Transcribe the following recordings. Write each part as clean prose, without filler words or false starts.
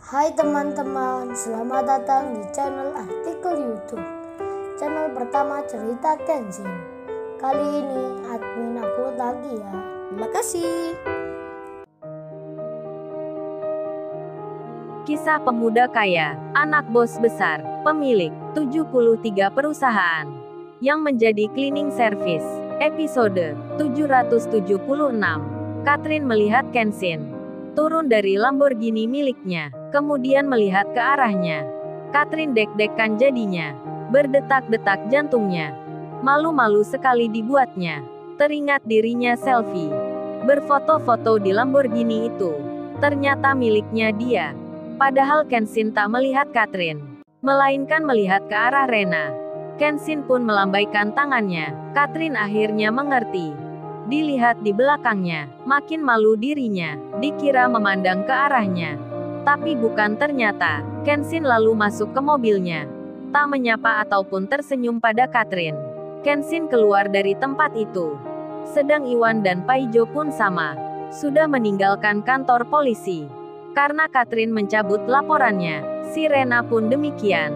Hai teman-teman, selamat datang di channel artikel YouTube. Channel pertama cerita Kenshin. Kali ini admin upload lagi ya. Terima kasih. Kisah pemuda kaya, anak bos besar, pemilik 73 perusahaan yang menjadi cleaning service. Episode 776. Catherine melihat Kenshin turun dari Lamborghini miliknya, kemudian melihat ke arahnya. Catherine deg-degan jadinya, berdetak-detak jantungnya. Malu-malu sekali dibuatnya. Teringat dirinya selfie, berfoto-foto di Lamborghini itu. Ternyata miliknya dia. Padahal Kenshin tak melihat Catherine, melainkan melihat ke arah Rena. Kenshin pun melambaikan tangannya. Catherine akhirnya mengerti. Dilihat di belakangnya, makin malu dirinya, dikira memandang ke arahnya. Tapi bukan ternyata. Kenshin lalu masuk ke mobilnya. Tak menyapa ataupun tersenyum pada Catherine. Kenshin keluar dari tempat itu. Sedang Iwan dan Paijo pun sama. Sudah meninggalkan kantor polisi. Karena Catherine mencabut laporannya, si Rena pun demikian.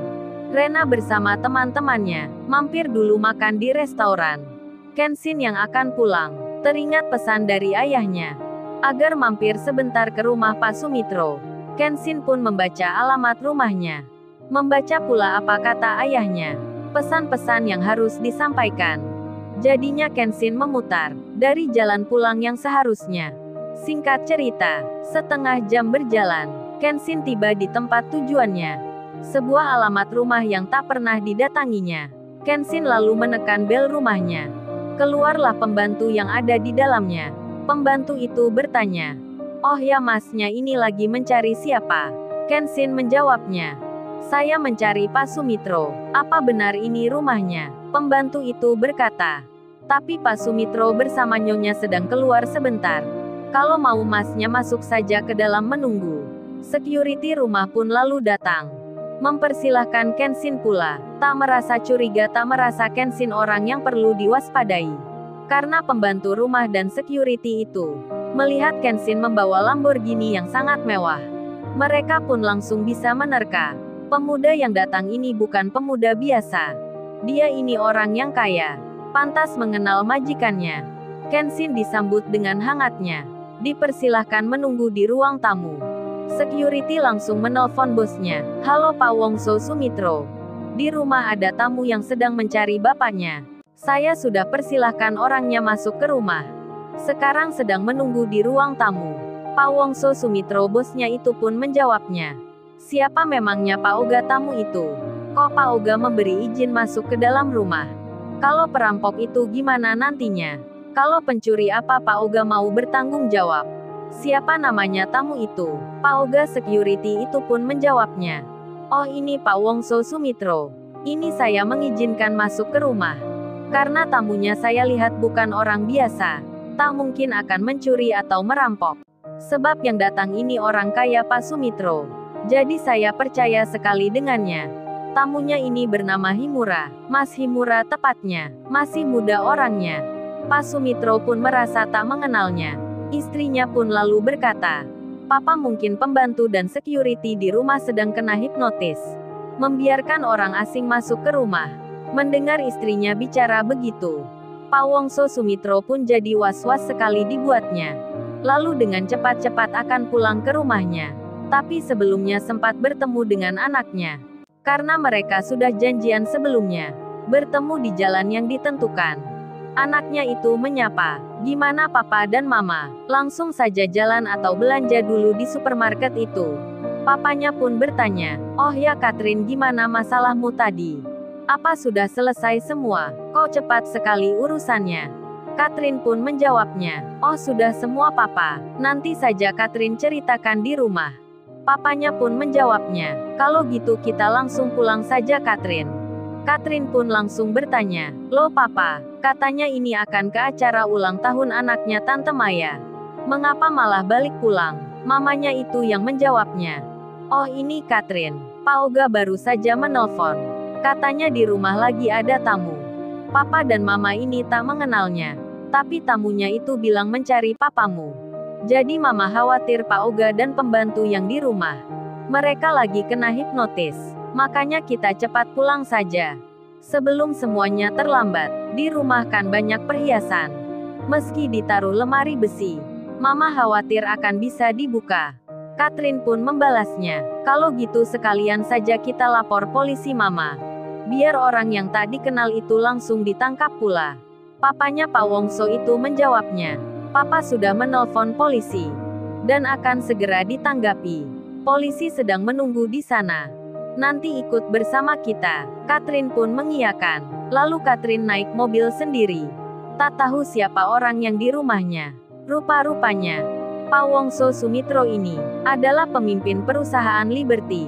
Rena bersama teman-temannya, mampir dulu makan di restoran. Kenshin yang akan pulang, teringat pesan dari ayahnya, agar mampir sebentar ke rumah Pak Sumitro. Kenshin pun membaca alamat rumahnya. Membaca pula apa kata ayahnya. Pesan-pesan yang harus disampaikan. Jadinya Kenshin memutar, dari jalan pulang yang seharusnya. Singkat cerita, setengah jam berjalan, Kenshin tiba di tempat tujuannya. Sebuah alamat rumah yang tak pernah didatanginya. Kenshin lalu menekan bel rumahnya. Keluarlah pembantu yang ada di dalamnya. Pembantu itu bertanya, "Oh ya masnya ini lagi mencari siapa?" Kenshin menjawabnya, "Saya mencari Pak Sumitro. Apa benar ini rumahnya?" Pembantu itu berkata, "Tapi Pak Sumitro bersama nyonya sedang keluar sebentar. Kalau mau masnya masuk saja ke dalam menunggu." Security rumah pun lalu datang. Mempersilahkan Kenshin pula. Tak merasa curiga, tak merasa Kenshin orang yang perlu diwaspadai. Karena pembantu rumah dan security itu melihat Kenshin membawa Lamborghini yang sangat mewah. Mereka pun langsung bisa menerka. Pemuda yang datang ini bukan pemuda biasa. Dia ini orang yang kaya. Pantas mengenal majikannya. Kenshin disambut dengan hangatnya. Dipersilahkan menunggu di ruang tamu. Security langsung menelpon bosnya. "Halo Pak Wongso Sumitro. Di rumah ada tamu yang sedang mencari bapaknya. Saya sudah persilahkan orangnya masuk ke rumah. Sekarang sedang menunggu di ruang tamu." Pak Wongso Sumitro bosnya itu pun menjawabnya. "Siapa memangnya Pak Oga tamu itu? Kok Pak Oga memberi izin masuk ke dalam rumah? Kalau perampok itu gimana nantinya? Kalau pencuri apa Pak Oga mau bertanggung jawab? Siapa namanya tamu itu?" Pak Oga security itu pun menjawabnya. "Oh ini Pak Wongso Sumitro. Ini saya mengizinkan masuk ke rumah. Karena tamunya saya lihat bukan orang biasa. Tak mungkin akan mencuri atau merampok. Sebab yang datang ini orang kaya Pak Sumitro. Jadi saya percaya sekali dengannya. Tamunya ini bernama Himura. Mas Himura tepatnya. Masih muda orangnya." Pak Sumitro pun merasa tak mengenalnya. Istrinya pun lalu berkata, "Papa mungkin pembantu dan security di rumah sedang kena hipnotis. Membiarkan orang asing masuk ke rumah." Mendengar istrinya bicara begitu, Pak Wongso Sumitro pun jadi was-was sekali dibuatnya. Lalu dengan cepat-cepat akan pulang ke rumahnya. Tapi sebelumnya sempat bertemu dengan anaknya. Karena mereka sudah janjian sebelumnya. Bertemu di jalan yang ditentukan. Anaknya itu menyapa, "Gimana papa dan mama? Langsung saja jalan atau belanja dulu di supermarket itu?" Papanya pun bertanya, "Oh ya Catherine, gimana masalahmu tadi? Apa sudah selesai semua? Kok cepat sekali urusannya?" Catherine pun menjawabnya, "Oh sudah semua papa. Nanti saja Catherine ceritakan di rumah." Papanya pun menjawabnya, "Kalau gitu kita langsung pulang saja Catherine." Catherine pun langsung bertanya, "Loh papa, katanya ini akan ke acara ulang tahun anaknya Tante Maya. Mengapa malah balik pulang?" Mamanya itu yang menjawabnya, "Oh ini Catherine, Pak Oga baru saja menelpon. Katanya di rumah lagi ada tamu. Papa dan mama ini tak mengenalnya. Tapi tamunya itu bilang mencari papamu. Jadi mama khawatir Pak Oga dan pembantu yang di rumah Mereka lagi kena hipnotis. Makanya kita cepat pulang saja. Sebelum semuanya terlambat. Di rumah kan banyak perhiasan. Meski ditaruh lemari besi, Mama khawatir akan bisa dibuka. Catherine pun membalasnya, kalau gitu sekalian saja kita lapor polisi Mama. Biar orang yang tak dikenal itu langsung ditangkap pula. Papanya Pak Wongso itu menjawabnya, Papa sudah menelpon polisi. Dan akan segera ditanggapi. Polisi sedang menunggu di sana. Nanti ikut bersama kita. Catherine pun mengiyakan. Lalu Catherine naik mobil sendiri. Tak tahu siapa orang yang di rumahnya. Rupa-rupanya, Pak Wongso Sumitro ini adalah pemimpin perusahaan Liberty.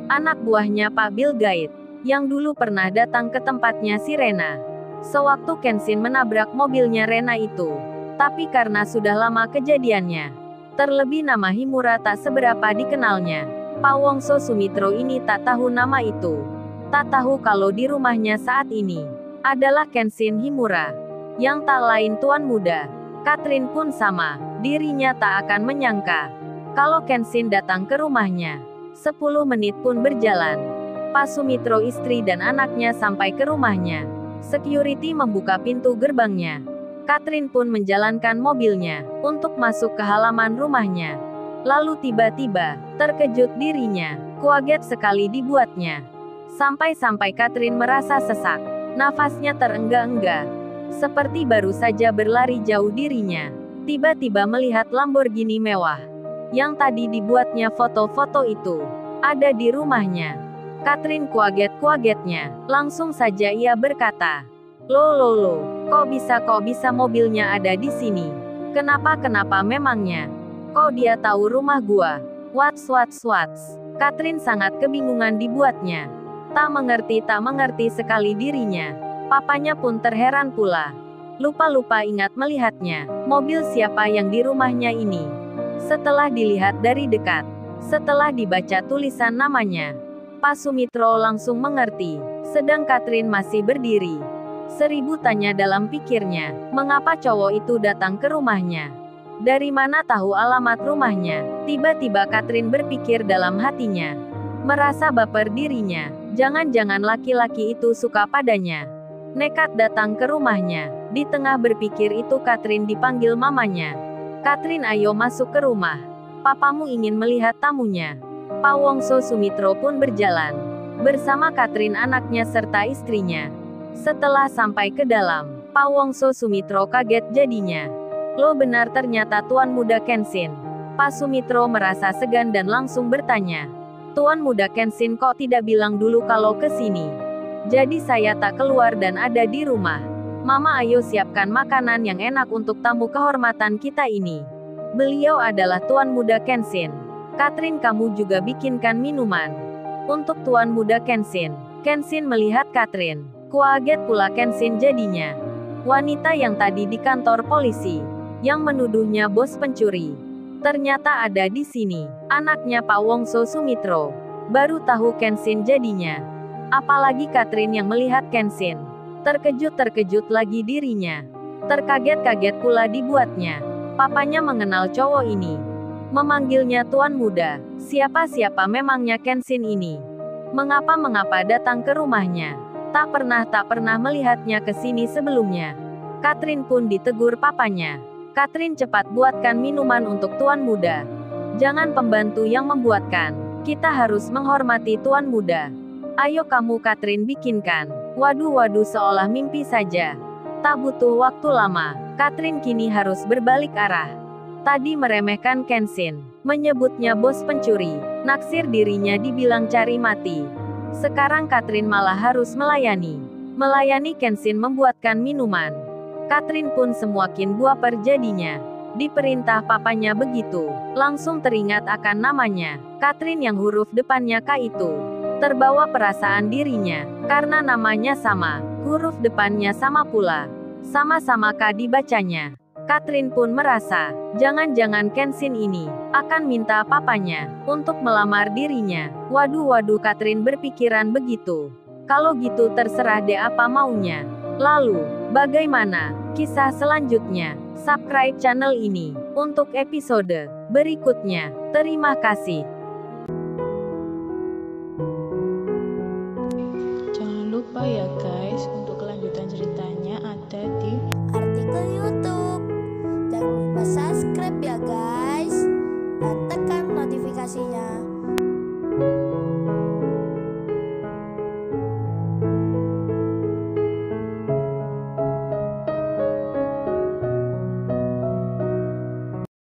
Anak buahnya Pak Bill Gates, yang dulu pernah datang ke tempatnya si Rena. Sewaktu Kenshin menabrak mobilnya Rena itu. Tapi karena sudah lama kejadiannya, terlebih nama Himura tak seberapa dikenalnya, Pak Wongso Sumitro ini tak tahu nama itu. Tak tahu kalau di rumahnya saat ini adalah Kenshin Himura, yang tak lain tuan muda. Catherine pun sama, dirinya tak akan menyangka kalau Kenshin datang ke rumahnya. 10 menit pun berjalan. Pak Sumitro istri dan anaknya sampai ke rumahnya. Security membuka pintu gerbangnya. Catherine pun menjalankan mobilnya untuk masuk ke halaman rumahnya. Lalu tiba-tiba, terkejut dirinya, kaget sekali dibuatnya. Sampai-sampai Catherine merasa sesak, nafasnya terenggah-enggah. Seperti baru saja berlari jauh dirinya. Tiba-tiba melihat Lamborghini mewah, yang tadi dibuatnya foto-foto itu, ada di rumahnya. Catherine kaget-kagetnya, langsung saja ia berkata, Loh, kok bisa mobilnya ada di sini? Kenapa memangnya? Kok dia tahu rumah gua? What's? Catherine sangat kebingungan dibuatnya. Tak mengerti sekali dirinya. Papanya pun terheran pula. Lupa ingat melihatnya. Mobil siapa yang di rumahnya ini? Setelah dilihat dari dekat, setelah dibaca tulisan namanya, Pak Sumitro langsung mengerti. Sedang Catherine masih berdiri. 1000 tanya dalam pikirnya, mengapa cowok itu datang ke rumahnya? Dari mana tahu alamat rumahnya? Tiba-tiba Catherine berpikir dalam hatinya. Merasa baper dirinya. Jangan-jangan laki-laki itu suka padanya. Nekat datang ke rumahnya. Di tengah berpikir itu Catherine dipanggil mamanya. Catherine, ayo masuk ke rumah. Papamu ingin melihat tamunya. Pak Wongso Sumitro pun berjalan. Bersama Catherine anaknya serta istrinya. Setelah sampai ke dalam, Pak Wongso Sumitro kaget jadinya. Lo benar ternyata tuan muda Kenshin. Pak Sumitro merasa segan dan langsung bertanya. Tuan muda Kenshin kok tidak bilang dulu kalau ke sini? Jadi saya tak keluar dan ada di rumah. Mama ayo siapkan makanan yang enak untuk tamu kehormatan kita ini. Beliau adalah tuan muda Kenshin. Catherine, kamu juga bikinkan minuman untuk tuan muda Kenshin. Kenshin melihat Catherine. Kaget pula Kenshin jadinya. Wanita yang tadi di kantor polisi, yang menuduhnya bos pencuri, ternyata ada di sini. Anaknya Pak Wongso Sumitro. Baru tahu Kenshin jadinya. Apalagi Catherine yang melihat Kenshin. Terkejut lagi dirinya. Terkaget-kaget pula dibuatnya. Papanya mengenal cowok ini. Memanggilnya tuan muda. Siapa memangnya Kenshin ini? Mengapa datang ke rumahnya? Tak pernah melihatnya ke sini sebelumnya. Catherine pun ditegur papanya. Catherine, cepat buatkan minuman untuk tuan muda. Jangan pembantu yang membuatkan. Kita harus menghormati tuan muda. Ayo kamu Catherine bikinkan. Waduh, seolah mimpi saja. Tak butuh waktu lama, Catherine kini harus berbalik arah. Tadi meremehkan Kenshin, menyebutnya bos pencuri, naksir dirinya dibilang cari mati. Sekarang Catherine malah harus melayani Kenshin membuatkan minuman. Catherine pun semakin baper jadinya. Diperintah papanya begitu, langsung teringat akan namanya. Catherine yang huruf depannya K itu. Terbawa perasaan dirinya, karena namanya sama, huruf depannya sama pula. Sama-sama K dibacanya. Catherine pun merasa, jangan-jangan Kenshin ini akan minta papanya untuk melamar dirinya. Waduh, Catherine berpikiran begitu. Kalau gitu terserah deh apa maunya. Lalu, bagaimana kisah selanjutnya? Subscribe channel ini untuk episode berikutnya. Terima kasih. ada di artikel YouTube. Jangan lupa subscribe ya